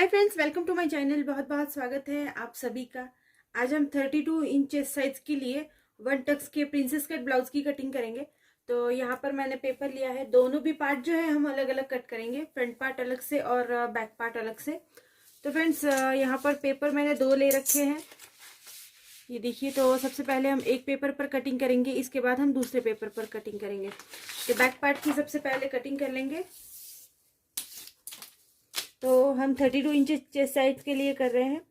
Hi friends, welcome to my channel. बहुत बहुत स्वागत है आप सभी का। आज हम 32 इंच साइज के लिए वन टक्स के प्रिंसेस कट ब्लाउज की कटिंग करेंगे। तो यहाँ पर मैंने पेपर लिया है। दोनों भी पार्ट जो है हम अलग अलग कट करेंगे, फ्रंट पार्ट अलग से और बैक पार्ट अलग से। तो फ्रेंड्स, यहाँ पर पेपर मैंने दो ले रखे हैं, ये देखिए। तो सबसे पहले हम एक पेपर पर कटिंग करेंगे, इसके बाद हम दूसरे पेपर पर कटिंग करेंगे। तो बैक पार्ट की सबसे पहले कटिंग कर लेंगे। तो हम 32 इंच चेस्ट साइज के लिए कर रहे हैं।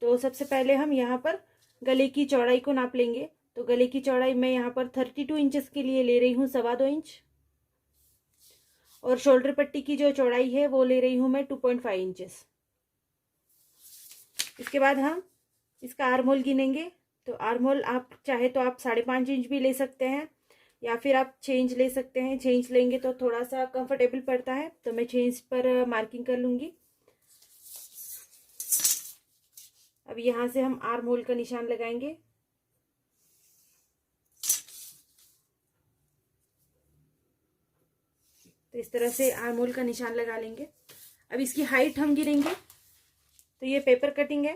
तो सबसे पहले हम यहाँ पर गले की चौड़ाई को नाप लेंगे। तो गले की चौड़ाई मैं यहाँ पर 32 इंचेस के लिए ले रही हूँ 2.25 इंच, और शोल्डर पट्टी की जो चौड़ाई है वो ले रही हूँ मैं 2.5 इंचेस। इसके बाद हम इसका आर्म होल गिनेंगे। तो आर्म होल आप चाहे तो आप 5.5 इंच भी ले सकते हैं, या फिर आप 6 इंच ले सकते हैं। 6 इंच लेंगे तो थोड़ा सा कंफर्टेबल पड़ता है, तो मैं 6 इंच पर मार्किंग कर लूंगी। अब यहाँ से हम आर्म होल का निशान लगाएंगे। तो इस तरह से आर्म होल का निशान लगा लेंगे। अब इसकी हाइट हम गिनेंगे। तो ये पेपर कटिंग है,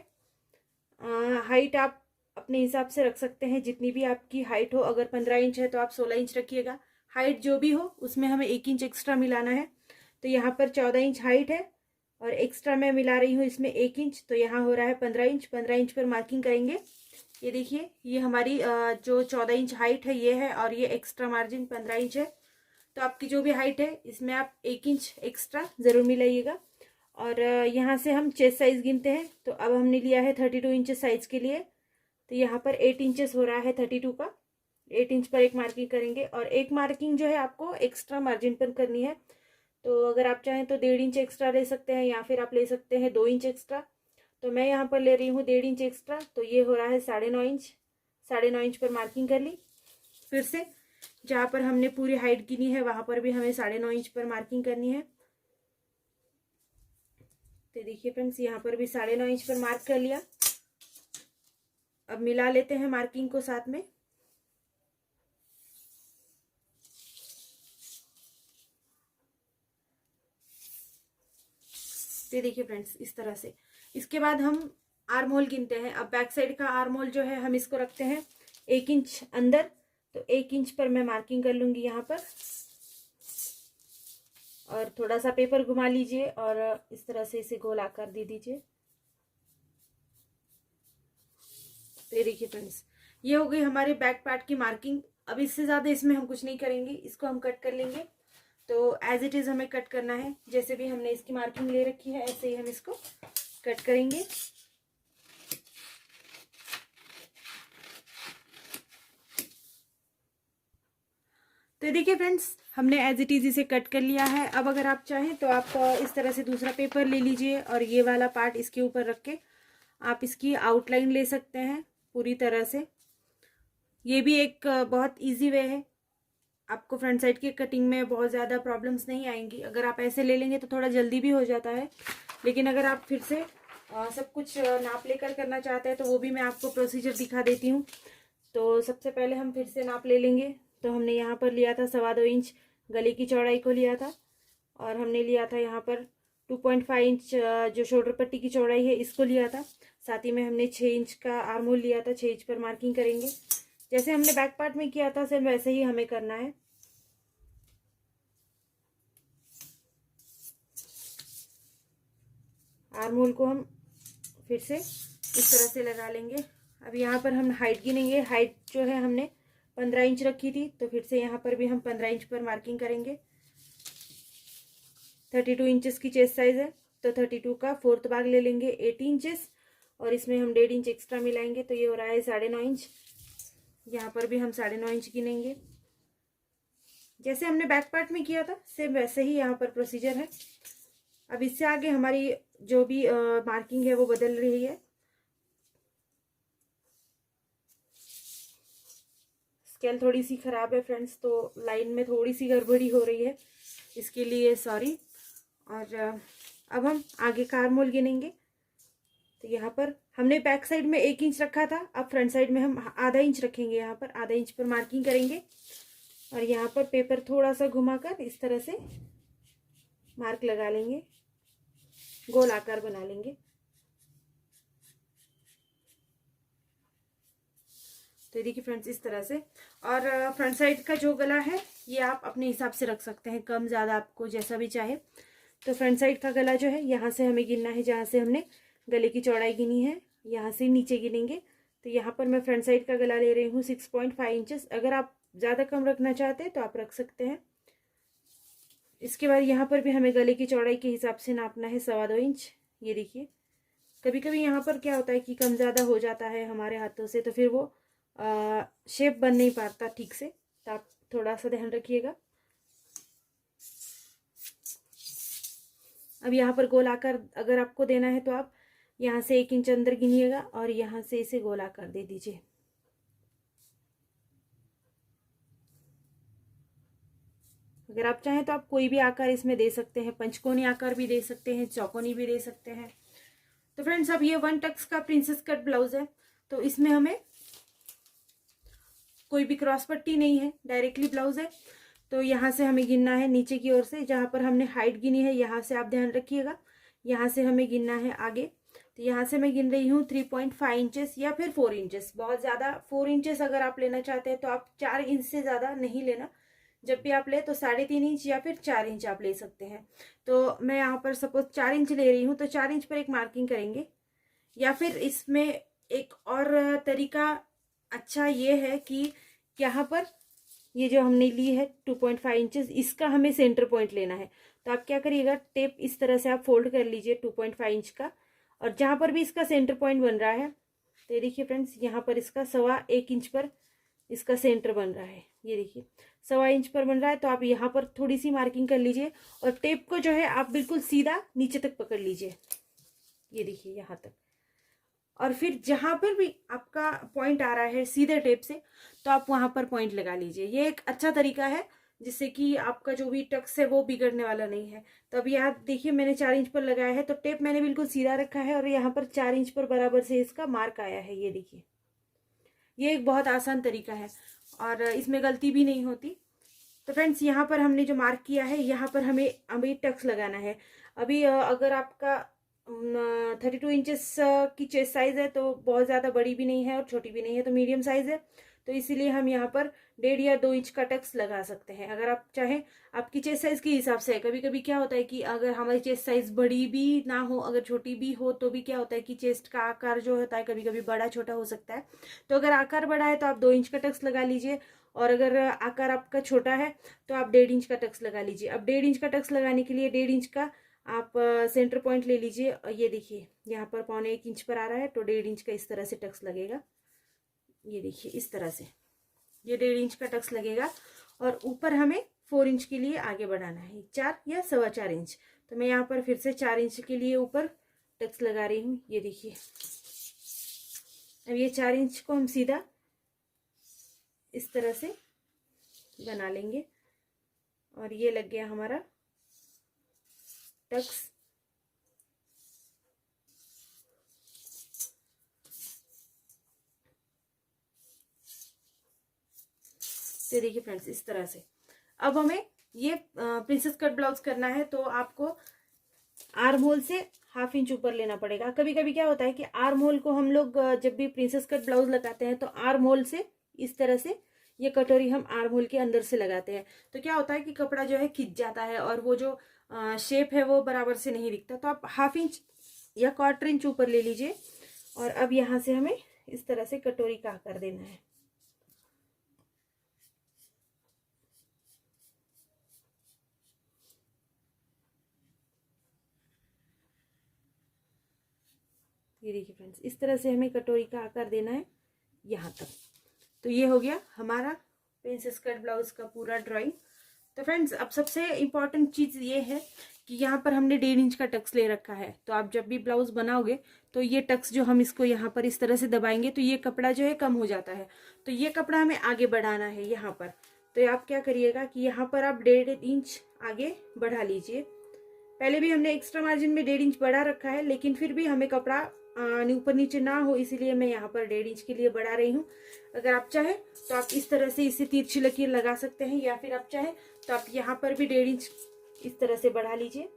हाइट आप अपने हिसाब से रख सकते हैं, जितनी भी आपकी हाइट हो। अगर 15 इंच है तो आप 16 इंच रखिएगा। हाइट जो भी हो उसमें हमें 1 इंच एक्स्ट्रा मिलाना है। तो यहाँ पर 14 इंच हाइट है और एक्स्ट्रा मैं मिला रही हूँ इसमें 1 इंच, तो यहाँ हो रहा है 15 इंच। 15 इंच पर मार्किंग करेंगे। ये देखिए, ये हमारी जो 14 इंच हाइट है ये है, और ये एक्स्ट्रा मार्जिन 15 इंच है। तो आपकी जो भी हाइट है इसमें आप 1 इंच एक्स्ट्रा ज़रूर मिलाइएगा। और यहाँ से हम चेस्ट साइज गिनते हैं। तो अब हमने लिया है 32 इंच साइज के लिए। तो यहाँ पर 8 इंचेस हो रहा है 32 का। 8 इंच पर एक मार्किंग करेंगे, और एक मार्किंग जो है आपको एक्स्ट्रा मार्जिन पर करनी है। तो अगर आप चाहें तो 1.5 इंच एक्स्ट्रा ले सकते हैं, या फिर आप ले सकते हैं 2 इंच एक्स्ट्रा। तो मैं यहाँ पर ले रही हूँ 1.5 इंच एक्स्ट्रा, तो ये हो रहा है 9.5 इंच। 9.5 इंच पर मार्किंग कर ली। फिर से जहाँ पर हमने पूरी हाइट गिनी है वहां पर भी हमें 9.5 इंच पर मार्किंग करनी है। तो देखिए फ्रेंड्स, यहाँ पर भी 9.5 इंच पर मार्क कर लिया। अब मिला लेते हैं मार्किंग को साथ में। तो देखिए फ्रेंड्स, इस तरह से। इसके बाद हम आर्म होल गिनते हैं। अब बैक साइड का आर्म होल जो है हम इसको रखते हैं 1 इंच अंदर। तो 1 इंच पर मैं मार्किंग कर लूंगी यहाँ पर, और थोड़ा सा पेपर घुमा लीजिए और इस तरह से इसे गोल आकार दे दीजिए। तो ये देखिए फ्रेंड्स, ये हो गई हमारे बैक पार्ट की मार्किंग। अब इससे ज़्यादा इसमें हम कुछ नहीं करेंगे, इसको हम कट कर लेंगे। तो एज इट इज़ हमें कट करना है, जैसे भी हमने इसकी मार्किंग ले रखी है ऐसे ही हम इसको कट करेंगे। तो देखिए फ्रेंड्स, हमने एज इट इज़ इसे कट कर लिया है। अब अगर आप चाहें तो आप इस तरह से दूसरा पेपर ले लीजिए, और ये वाला पार्ट इसके ऊपर रख के आप इसकी आउटलाइन ले सकते हैं पूरी तरह से। ये भी एक बहुत इजी वे है, आपको फ्रंट साइड की कटिंग में बहुत ज़्यादा प्रॉब्लम्स नहीं आएंगी। अगर आप ऐसे ले लेंगे तो थोड़ा जल्दी भी हो जाता है, लेकिन अगर आप फिर से सब कुछ नाप लेकर करना चाहते हैं तो वो भी मैं आपको प्रोसीजर दिखा देती हूँ। तो सबसे पहले हम फिर से नाप ले लेंगे। तो हमने यहाँ पर लिया था 2.25 इंच गले की चौड़ाई को लिया था, और हमने लिया था यहाँ पर 2.5 इंच जो शोल्डर पट्टी की चौड़ाई है इसको लिया था। साथ ही में हमने 6 इंच का आर्म होल लिया था। 6 इंच पर मार्किंग करेंगे, जैसे हमने बैक पार्ट में किया था सेम वैसे ही हमें करना है। आर्म होल को हम फिर से इस तरह से लगा लेंगे। अब यहाँ पर हम हाइट गिनेंगे। हाइट जो है हमने 15 इंच रखी थी, तो फिर से यहाँ पर भी हम 15 इंच पर मार्किंग करेंगे। 32 इंचेस की चेस्ट साइज है, तो 32 का 4th भाग ले लेंगे 8 इंचेस, और इसमें हम 1.5 इंच एक्स्ट्रा मिलाएंगे, तो ये हो रहा है 9.5 इंच। यहाँ पर भी हम 9.5 इंच गिनेंगे, जैसे हमने बैक पार्ट में किया था सेम वैसे ही यहाँ पर प्रोसीजर है। अब इससे आगे हमारी जो भी मार्किंग है वो बदल रही है। स्केल थोड़ी सी खराब है फ्रेंड्स, तो लाइन में थोड़ी सी गड़बड़ी हो रही है, इसके लिए सॉरी। और अब हम आगे का आर्म होल गिनेंगे। तो यहाँ पर हमने बैक साइड में 1 इंच रखा था, अब फ्रंट साइड में हम आधा इंच रखेंगे। यहाँ पर आधा इंच पर मार्किंग करेंगे, और यहाँ पर पेपर थोड़ा सा घुमाकर इस तरह से मार्क लगा लेंगे। गोल आकार बना लेंगे। तो देखिए फ्रेंड्स इस तरह से। और फ्रंट साइड का जो गला है ये आप अपने हिसाब से रख सकते हैं, कम ज़्यादा आपको जैसा भी चाहे। तो फ्रंट साइड का गला जो है यहाँ से हमें गिनना है, जहाँ से हमने गले की चौड़ाई गिनी है यहाँ से नीचे गिनेंगे। तो यहाँ पर मैं फ्रंट साइड का गला ले रही हूँ 6.5 इंचेस। अगर आप ज़्यादा कम रखना चाहते हैं तो आप रख सकते हैं। इसके बाद यहाँ पर भी हमें गले की चौड़ाई के हिसाब से नापना है 2.25 इंच। ये देखिए कभी कभी यहाँ पर क्या होता है कि कम ज़्यादा हो जाता है हमारे हाथों से, तो फिर वो शेप बन नहीं पाता ठीक से। तो आप थोड़ा सा ध्यान रखिएगा। अब यहाँ पर गोल आकार अगर आपको देना है तो आप यहाँ से 1 इंच अंदर गिनिएगा और यहाँ से इसे गोल आकार दे दीजिए। अगर आप चाहें तो आप कोई भी आकार इसमें दे सकते हैं, पंचकोनी आकार भी दे सकते हैं, चौकोनी भी दे सकते हैं। तो फ्रेंड्स अब ये 1 टक्स का प्रिंसेस कट ब्लाउज है, तो इसमें हमें कोई भी क्रॉस पट्टी नहीं है, डायरेक्टली ब्लाउज है। तो यहाँ से हमें गिनना है नीचे की ओर से, जहाँ पर हमने हाइट गिनी है यहाँ से आप ध्यान रखिएगा, यहाँ से हमें गिनना है आगे। तो यहाँ से मैं गिन रही हूँ 3.5 इंचेस या फिर 4 इंचेस। बहुत ज़्यादा 4 इंचेस अगर आप लेना चाहते हैं तो आप 4 इंच से ज़्यादा नहीं लेना। जब भी आप ले तो 3.5 इंच या फिर 4 इंच आप ले सकते हैं। तो मैं यहाँ पर सपोज 4 इंच ले रही हूँ, तो 4 इंच पर एक मार्किंग करेंगे। या फिर इसमें एक और तरीका अच्छा ये है कि यहाँ पर ये जो हमने ली है 2.5 इंचेस, इसका हमें सेंटर पॉइंट लेना है। तो आप क्या करिएगा, टेप इस तरह से आप फोल्ड कर लीजिए 2.5 इंच का, और जहाँ पर भी इसका सेंटर पॉइंट बन रहा है, तो ये देखिए फ्रेंड्स यहाँ पर इसका 1.25 इंच पर इसका सेंटर बन रहा है। ये देखिए 1.25 इंच पर बन रहा है। तो आप यहाँ पर थोड़ी सी मार्किंग कर लीजिए और टेप को जो है आप बिल्कुल सीधा नीचे तक पकड़ लीजिए। ये देखिए यहाँ तक। और फिर जहाँ पर भी आपका पॉइंट आ रहा है सीधे टेप से, तो आप वहाँ पर पॉइंट लगा लीजिए। ये एक अच्छा तरीका है जिससे कि आपका जो भी टक्स है वो बिगड़ने वाला नहीं है। तो अब यहाँ देखिए मैंने 4 इंच पर लगाया है, तो टेप मैंने बिल्कुल सीधा रखा है और यहाँ पर 4 इंच पर बराबर से इसका मार्क आया है। ये देखिए ये एक बहुत आसान तरीका है और इसमें गलती भी नहीं होती। तो फ्रेंड्स यहाँ पर हमने जो मार्क किया है, यहाँ पर हमें अभी टक्स लगाना है। अभी अगर आपका 32 इंचेस की चेस्ट साइज है तो बहुत ज़्यादा बड़ी भी नहीं है और छोटी भी नहीं है, तो मीडियम साइज है। तो इसीलिए हम यहाँ पर 1.5 या 2 इंच का टक्स लगा सकते हैं। अगर आप चाहें आपकी चेस्ट साइज के हिसाब से। कभी कभी क्या होता है कि अगर हमारी चेस्ट साइज बड़ी भी ना हो, अगर छोटी भी हो, तो भी क्या होता है कि चेस्ट का आकार जो होता है कभी कभी बड़ा छोटा हो सकता है। तो अगर आकार बड़ा है तो आप 2 इंच का टक्स लगा लीजिए, और अगर आकार आपका छोटा है तो आप 1.5 इंच का टक्स लगा लीजिए। अब 1.5 इंच का टक्स लगाने के लिए 1.5 इंच का आप सेंटर पॉइंट ले लीजिए। ये देखिए यहाँ पर 1.25 इंच पर आ रहा है, तो 1.5 इंच का इस तरह से टक्स लगेगा। ये देखिए इस तरह से ये 1.5 इंच का टक्स लगेगा। और ऊपर हमें 4 इंच के लिए आगे बढ़ाना है, 4 या 4.25 इंच। तो मैं यहाँ पर फिर से 4 इंच के लिए ऊपर टक्स लगा रही हूँ। ये देखिए अब ये 4 इंच को हम सीधा इस तरह से बना लेंगे और ये लग गया हमारा टक्स। तो देखिए फ्रेंड्स इस तरह से। अब हमें ये प्रिंसेस कट ब्लाउज करना है, तो आपको आर्म होल से 1/2 इंच ऊपर लेना पड़ेगा। कभी कभी क्या होता है कि आर्म होल को हम लोग जब भी प्रिंसेस कट ब्लाउज लगाते हैं तो आर्म होल से इस तरह से ये कटोरी हम आर्म होल के अंदर से लगाते हैं, तो क्या होता है कि कपड़ा जो है खिंच जाता है और वो जो शेप है वो बराबर से नहीं दिखता। तो आप 1/2 इंच या 1/4 इंच ऊपर ले लीजिए और अब यहाँ से हमें इस तरह से कटोरी का आकार देना है। ये देखिए फ्रेंड्स इस तरह से हमें कटोरी का आकार देना है यहाँ तक। तो ये हो गया हमारा प्रिंसेस कट ब्लाउज का पूरा ड्राइंग। तो फ्रेंड्स अब सबसे इम्पॉर्टेंट चीज़ ये है कि यहाँ पर हमने 1.5 इंच का टक्स ले रखा है। तो आप जब भी ब्लाउज बनाओगे तो ये टक्स जो हम इसको यहाँ पर इस तरह से दबाएंगे तो ये कपड़ा जो है कम हो जाता है। तो ये कपड़ा हमें आगे बढ़ाना है यहाँ पर। तो आप क्या करिएगा कि यहाँ पर आप 1.5 इंच आगे बढ़ा लीजिए। पहले भी हमने एक्स्ट्रा मार्जिन में 1.5 इंच बढ़ा रखा है, लेकिन फिर भी हमें कपड़ा ऊपर नीचे ना हो, इसीलिए मैं यहाँ पर 1.5 इंच के लिए बढ़ा रही हूँ। अगर आप चाहे तो आप इस तरह से इसे तिरछी लकीर लगा सकते हैं, या फिर आप चाहे तो आप यहाँ पर भी 1.5 इंच इस तरह से बढ़ा लीजिए।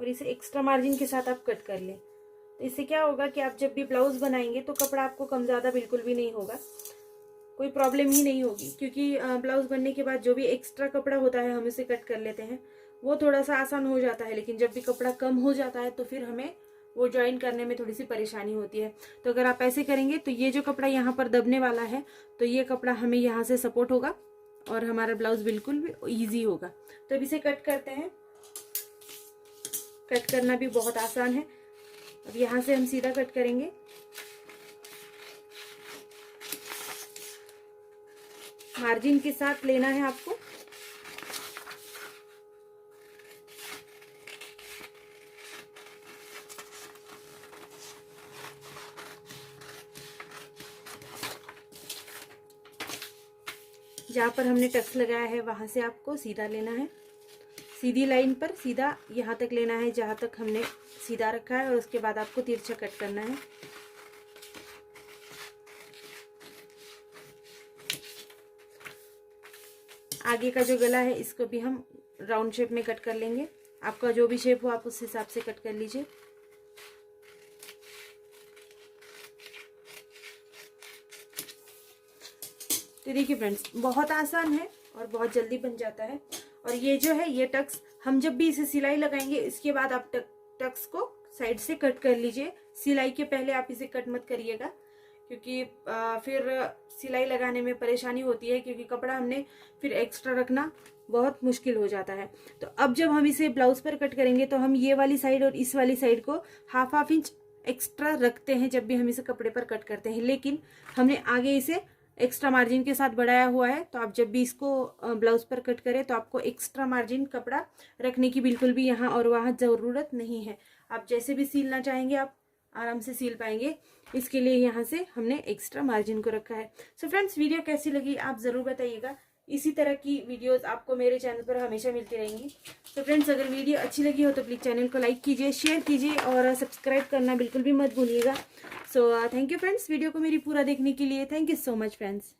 और इसे एक्स्ट्रा मार्जिन के साथ आप कट कर लें। तो इससे क्या होगा कि आप जब भी ब्लाउज बनाएंगे तो कपड़ा आपको कम ज़्यादा बिल्कुल भी नहीं होगा, कोई प्रॉब्लम ही नहीं होगी। क्योंकि ब्लाउज बनने के बाद जो भी एक्स्ट्रा कपड़ा होता है हम इसे कट कर लेते हैं, वो थोड़ा सा आसान हो जाता है। लेकिन जब भी कपड़ा कम हो जाता है तो फिर हमें वो ज्वाइन करने में थोड़ी सी परेशानी होती है। तो अगर आप ऐसे करेंगे तो ये जो कपड़ा यहाँ पर दबने वाला है तो ये कपड़ा हमें यहाँ से सपोर्ट होगा और हमारा ब्लाउज बिल्कुल भी ईजी होगा। तो अब इसे कट करते हैं। कट करना भी बहुत आसान है। अब यहाँ से हम सीधा कट करेंगे। मार्जिन के साथ लेना है आपको। जहाँ पर हमने टक्स लगाया है वहां से आपको सीधा लेना है, सीधी लाइन पर सीधा यहाँ तक लेना है जहाँ तक हमने सीधा रखा है, और उसके बाद आपको तिरछा कट करना है। आगे का जो गला है इसको भी हम राउंड शेप में कट कर लेंगे। आपका जो भी शेप हो आप उस हिसाब से कट कर लीजिए। तो देखिए फ्रेंड्स, बहुत आसान है और बहुत जल्दी बन जाता है। और ये जो है ये टक्स हम जब भी इसे सिलाई लगाएंगे इसके बाद आप टक्स को साइड से कट कर लीजिए। सिलाई के पहले आप इसे कट मत करिएगा, क्योंकि फिर सिलाई लगाने में परेशानी होती है, क्योंकि कपड़ा हमने फिर एक्स्ट्रा रखना बहुत मुश्किल हो जाता है। तो अब जब हम इसे ब्लाउज पर कट करेंगे तो हम ये वाली साइड और इस वाली साइड को हाफ इंच एक्स्ट्रा रखते हैं जब भी हम इसे कपड़े पर कट करते हैं। लेकिन हमने आगे इसे एक्स्ट्रा मार्जिन के साथ बढ़ाया हुआ है, तो आप जब भी इसको ब्लाउज पर कट करें तो आपको एक्स्ट्रा मार्जिन कपड़ा रखने की बिल्कुल भी यहाँ और वहाँ ज़रूरत नहीं है। आप जैसे भी सिलना चाहेंगे आप आराम से सिल पाएंगे। इसके लिए यहाँ से हमने एक्स्ट्रा मार्जिन को रखा है। सो फ्रेंड्स, वीडियो कैसी लगी आप ज़रूर बताइएगा। इसी तरह की वीडियोस आपको मेरे चैनल पर हमेशा मिलती रहेंगी। तो फ्रेंड्स, अगर वीडियो अच्छी लगी हो तो प्लीज़ चैनल को लाइक कीजिए, शेयर कीजिए और सब्सक्राइब करना बिल्कुल भी मत भूलिएगा। So thank you friends, video को मेरी पूरा देखने के लिए। Thank you so much friends.